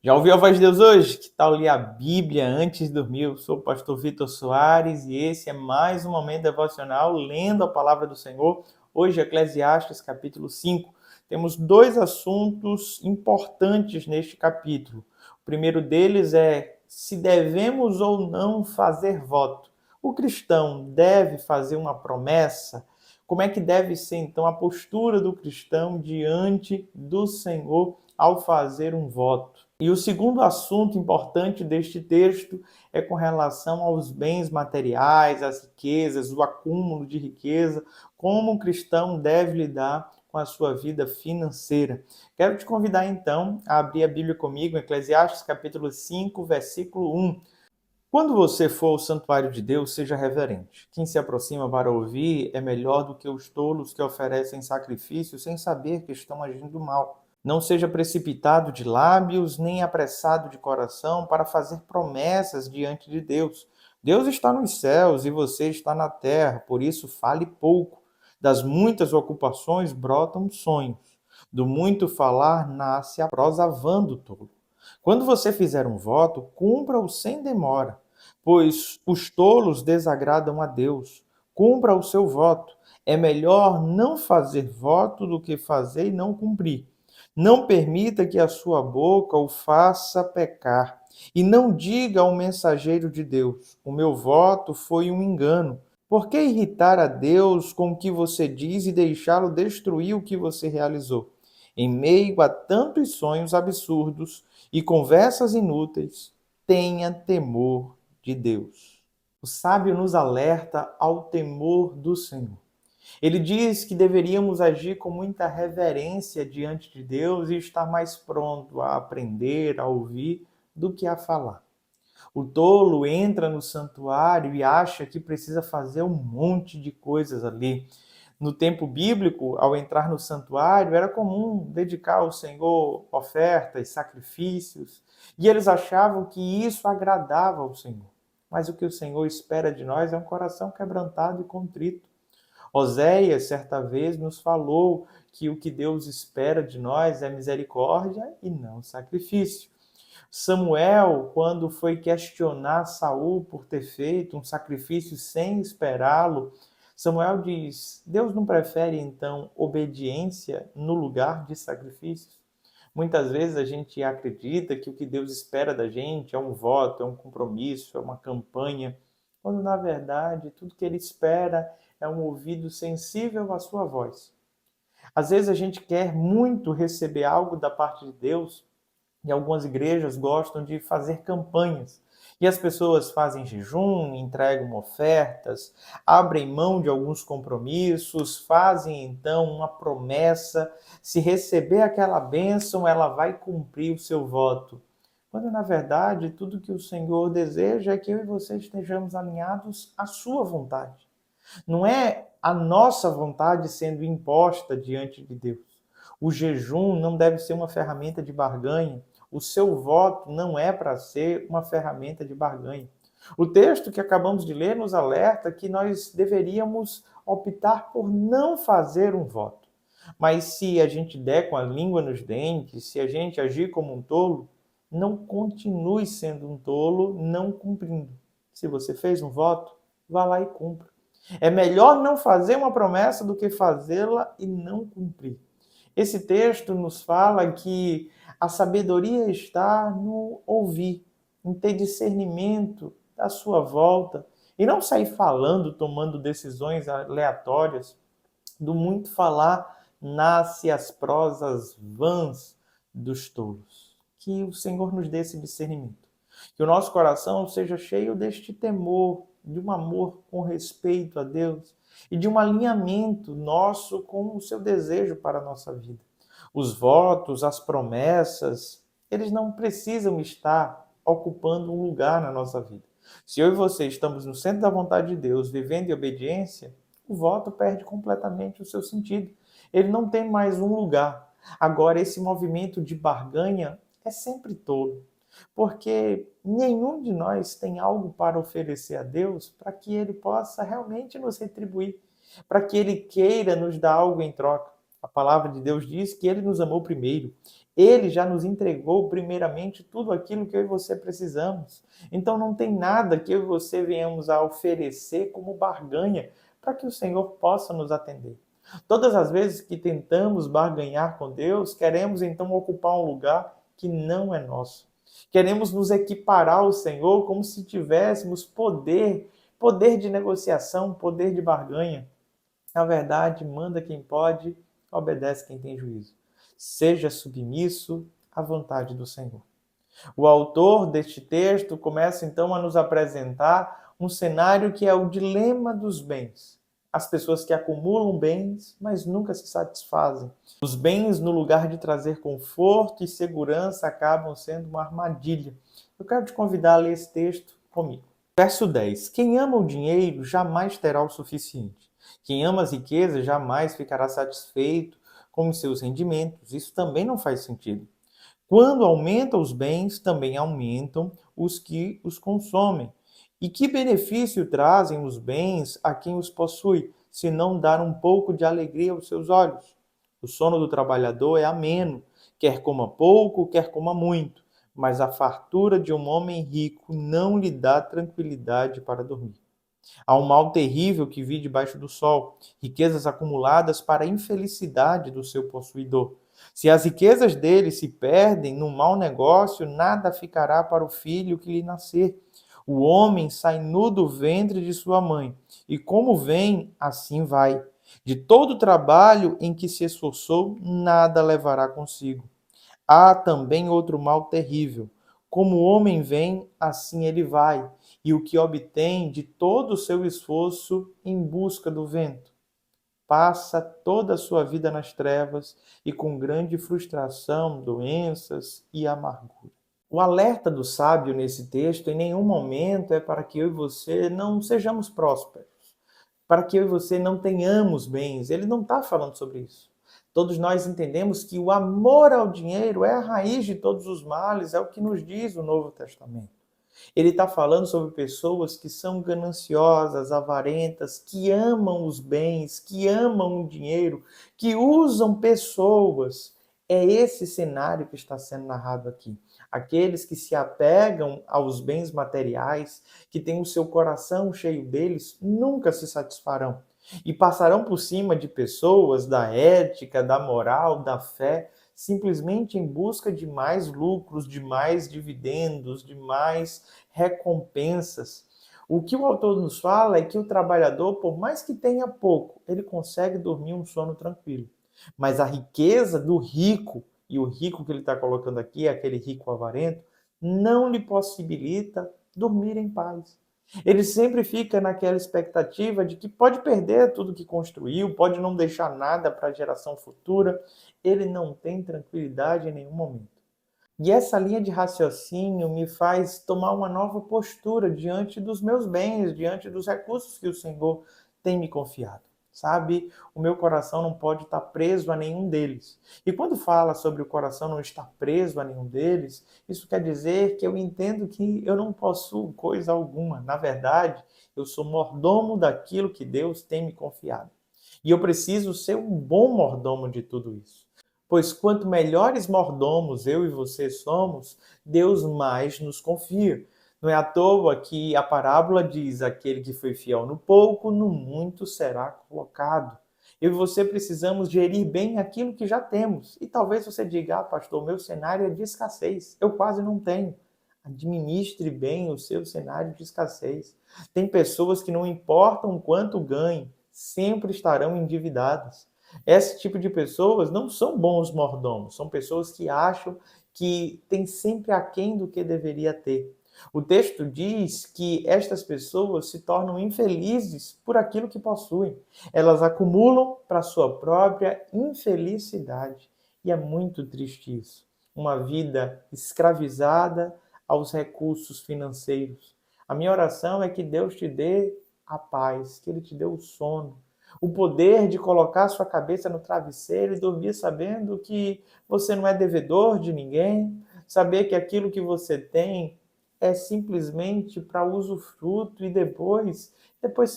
Já ouviu a voz de Deus hoje? Que tal ler a Bíblia antes de dormir? Eu sou o pastor Vitor Soares e esse é mais um momento devocional lendo a palavra do Senhor. Hoje, Eclesiastes, capítulo 5. Temos dois assuntos importantes neste capítulo. O primeiro deles é se devemos ou não fazer voto. O cristão deve fazer uma promessa? Como é que deve ser, então, a postura do cristão diante do Senhor ao fazer um voto? E o segundo assunto importante deste texto é com relação aos bens materiais, às riquezas, o acúmulo de riqueza, como o cristão deve lidar com a sua vida financeira. Quero te convidar então a abrir a Bíblia comigo, em Eclesiastes capítulo 5, versículo 1. Quando você for ao santuário de Deus, seja reverente. Quem se aproxima para ouvir é melhor do que os tolos que oferecem sacrifício sem saber que estão agindo mal. Não seja precipitado de lábios, nem apressado de coração para fazer promessas diante de Deus. Deus está nos céus e você está na terra, por isso fale pouco. Das muitas ocupações brotam sonhos. Do muito falar nasce a prosa vã do tolo. Quando você fizer um voto, cumpra-o sem demora, pois os tolos desagradam a Deus. Cumpra o seu voto. É melhor não fazer voto do que fazer e não cumprir. Não permita que a sua boca o faça pecar. E não diga ao mensageiro de Deus: o meu voto foi um engano. Por que irritar a Deus com o que você diz e deixá-lo destruir o que você realizou? Em meio a tantos sonhos absurdos e conversas inúteis, tenha temor de Deus. O sábio nos alerta ao temor do Senhor. Ele diz que deveríamos agir com muita reverência diante de Deus e estar mais pronto a aprender, a ouvir, do que a falar. O tolo entra no santuário e acha que precisa fazer um monte de coisas ali. No tempo bíblico, ao entrar no santuário, era comum dedicar ao Senhor ofertas, sacrifícios, e eles achavam que isso agradava ao Senhor. Mas o que o Senhor espera de nós é um coração quebrantado e contrito. Oséias, certa vez, nos falou que o que Deus espera de nós é misericórdia e não sacrifício. Samuel, quando foi questionar Saul por ter feito um sacrifício sem esperá-lo, Samuel diz: Deus não prefere então obediência no lugar de sacrifícios? Muitas vezes a gente acredita que o que Deus espera da gente é um voto, é um compromisso, é uma campanha, quando na verdade tudo que Ele espera é um ouvido sensível à sua voz. Às vezes a gente quer muito receber algo da parte de Deus, e algumas igrejas gostam de fazer campanhas. E as pessoas fazem jejum, entregam ofertas, abrem mão de alguns compromissos, fazem então uma promessa. Se receber aquela bênção, ela vai cumprir o seu voto. Quando na verdade tudo que o Senhor deseja é que eu e você estejamos alinhados à sua vontade. Não é a nossa vontade sendo imposta diante de Deus. O jejum não deve ser uma ferramenta de barganha. O seu voto não é para ser uma ferramenta de barganha. O texto que acabamos de ler nos alerta que nós deveríamos optar por não fazer um voto. Mas se a gente der com a língua nos dentes, se a gente agir como um tolo, não continue sendo um tolo, não cumprindo. Se você fez um voto, vá lá e cumpra. É melhor não fazer uma promessa do que fazê-la e não cumprir. Esse texto nos fala que a sabedoria está no ouvir, em ter discernimento da sua volta e não sair falando, tomando decisões aleatórias. Do muito falar nasce as prosas vãs dos tolos. Que o Senhor nos dê esse discernimento. Que o nosso coração seja cheio deste temor, de um amor com respeito a Deus e de um alinhamento nosso com o seu desejo para a nossa vida. Os votos, as promessas, eles não precisam estar ocupando um lugar na nossa vida. Se eu e você estamos no centro da vontade de Deus, vivendo em obediência, o voto perde completamente o seu sentido. Ele não tem mais um lugar. Agora, esse movimento de barganha é sempre tolo, porque nenhum de nós tem algo para oferecer a Deus para que Ele possa realmente nos retribuir, para que Ele queira nos dar algo em troca. A palavra de Deus diz que Ele nos amou primeiro. Ele já nos entregou primeiramente tudo aquilo que eu e você precisamos. Então não tem nada que eu e você venhamos a oferecer como barganha para que o Senhor possa nos atender. Todas as vezes que tentamos barganhar com Deus, queremos então ocupar um lugar que não é nosso. Queremos nos equiparar ao Senhor como se tivéssemos poder de negociação, poder de barganha. Na verdade, manda quem pode, obedece quem tem juízo. Seja submisso à vontade do Senhor. O autor deste texto começa então a nos apresentar um cenário que é o dilema dos bens. As pessoas que acumulam bens, mas nunca se satisfazem. Os bens, no lugar de trazer conforto e segurança, acabam sendo uma armadilha. Eu quero te convidar a ler esse texto comigo. Verso 10. Quem ama o dinheiro jamais terá o suficiente. Quem ama as riquezas jamais ficará satisfeito com os seus rendimentos. Isso também não faz sentido. Quando aumentam os bens, também aumentam os que os consomem. E que benefício trazem os bens a quem os possui, se não dar um pouco de alegria aos seus olhos? O sono do trabalhador é ameno, quer coma pouco, quer coma muito, mas a fartura de um homem rico não lhe dá tranquilidade para dormir. Há um mal terrível que vi debaixo do sol, riquezas acumuladas para a infelicidade do seu possuidor. Se as riquezas dele se perdem num mau negócio, nada ficará para o filho que lhe nascer. O homem sai nu do ventre de sua mãe, e como vem, assim vai. De todo o trabalho em que se esforçou, nada levará consigo. Há também outro mal terrível. Como o homem vem, assim ele vai, e o que obtém de todo o seu esforço em busca do vento. Passa toda a sua vida nas trevas e com grande frustração, doenças e amargura. O alerta do sábio nesse texto em nenhum momento é para que eu e você não sejamos prósperos, para que eu e você não tenhamos bens. Ele não está falando sobre isso. Todos nós entendemos que o amor ao dinheiro é a raiz de todos os males, é o que nos diz o Novo Testamento. Ele está falando sobre pessoas que são gananciosas, avarentas, que amam os bens, que amam o dinheiro, que usam pessoas. É esse cenário que está sendo narrado aqui. Aqueles que se apegam aos bens materiais, que têm o seu coração cheio deles, nunca se satisfarão. E passarão por cima de pessoas da ética, da moral, da fé, simplesmente em busca de mais lucros, de mais dividendos, de mais recompensas. O que o autor nos fala é que o trabalhador, por mais que tenha pouco, ele consegue dormir um sono tranquilo. Mas a riqueza do rico, e o rico que ele está colocando aqui é aquele rico avarento, não lhe possibilita dormir em paz. Ele sempre fica naquela expectativa de que pode perder tudo que construiu, pode não deixar nada para a geração futura. Ele não tem tranquilidade em nenhum momento. E essa linha de raciocínio me faz tomar uma nova postura diante dos meus bens, diante dos recursos que o Senhor tem me confiado. Sabe, o meu coração não pode estar preso a nenhum deles. E quando fala sobre o coração não estar preso a nenhum deles, isso quer dizer que eu entendo que eu não possuo coisa alguma. Na verdade, eu sou mordomo daquilo que Deus tem me confiado. E eu preciso ser um bom mordomo de tudo isso. Pois quanto melhores mordomos eu e você somos, Deus mais nos confia. Não é à toa que a parábola diz: aquele que foi fiel no pouco, no muito será colocado. Eu e você precisamos gerir bem aquilo que já temos. E talvez você diga: pastor, meu cenário é de escassez, eu quase não tenho. Administre bem o seu cenário de escassez. Tem pessoas que não importam quanto ganhem, sempre estarão endividadas. Esse tipo de pessoas não são bons mordomos, são pessoas que acham que tem sempre aquém do que deveria ter. O texto diz que estas pessoas se tornam infelizes por aquilo que possuem. Elas acumulam para sua própria infelicidade. E é muito triste isso. Uma vida escravizada aos recursos financeiros. A minha oração é que Deus te dê a paz, que Ele te dê o sono, o poder de colocar sua cabeça no travesseiro e dormir sabendo que você não é devedor de ninguém, saber que aquilo que você tem é simplesmente para usufruto e depois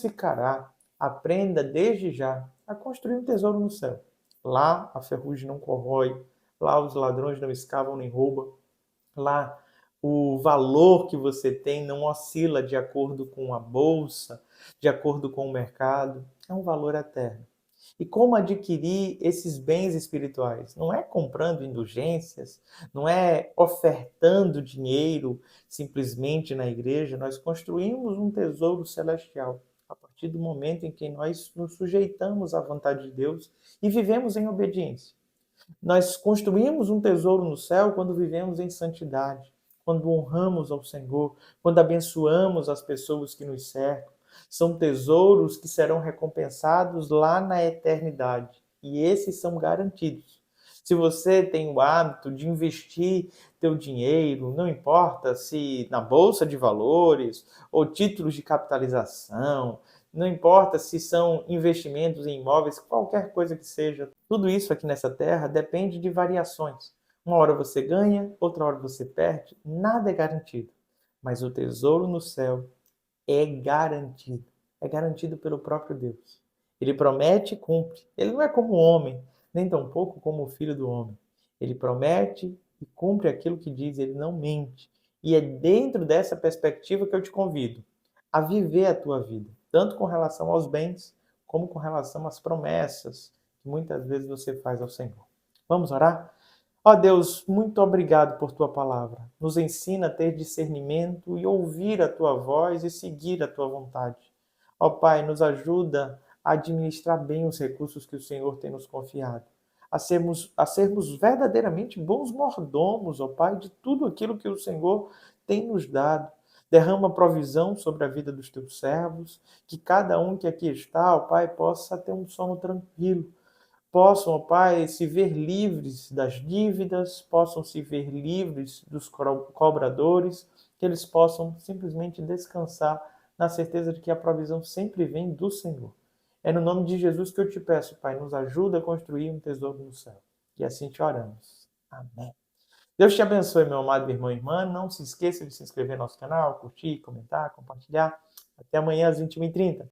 ficará. Aprenda desde já a construir um tesouro no céu. Lá a ferrugem não corrói, Lá os ladrões não escavam nem roubam. Lá o valor que você tem não oscila de acordo com a bolsa, de acordo com o mercado. É um valor eterno. E como adquirir esses bens espirituais? Não é comprando indulgências, não é ofertando dinheiro simplesmente na igreja. Nós construímos um tesouro celestial a partir do momento em que nós nos sujeitamos à vontade de Deus e vivemos em obediência. Nós construímos um tesouro no céu quando vivemos em santidade, quando honramos ao Senhor, quando abençoamos as pessoas que nos cercam. São tesouros que serão recompensados lá na eternidade. E esses são garantidos. Se você tem o hábito de investir teu dinheiro, não importa se na bolsa de valores ou títulos de capitalização, não importa se são investimentos em imóveis, qualquer coisa que seja, tudo isso aqui nessa terra depende de variações. Uma hora você ganha, outra hora você perde, nada é garantido. Mas o tesouro no céu é garantido. É garantido pelo próprio Deus. Ele promete e cumpre. Ele não é como o homem, nem tampouco como o filho do homem. Ele promete e cumpre aquilo que diz, ele não mente. E é dentro dessa perspectiva que eu te convido a viver a tua vida, tanto com relação aos bens, como com relação às promessas que muitas vezes você faz ao Senhor. Vamos orar? Ó Deus, muito obrigado por tua palavra. Nos ensina a ter discernimento e ouvir a tua voz e seguir a tua vontade. Ó Pai, nos ajuda a administrar bem os recursos que o Senhor tem nos confiado. A sermos verdadeiramente bons mordomos, ó Pai, de tudo aquilo que o Senhor tem nos dado. Derrama provisão sobre a vida dos teus servos, que cada um que aqui está, ó Pai, possa ter um sono tranquilo, possam, ó Pai, se ver livres das dívidas, possam se ver livres dos cobradores, que eles possam simplesmente descansar na certeza de que a provisão sempre vem do Senhor. É no nome de Jesus que eu te peço, Pai, nos ajuda a construir um tesouro no céu. E assim te oramos. Amém. Deus te abençoe, meu amado irmão e irmã. Não se esqueça de se inscrever no nosso canal, curtir, comentar, compartilhar. Até amanhã às 21h30.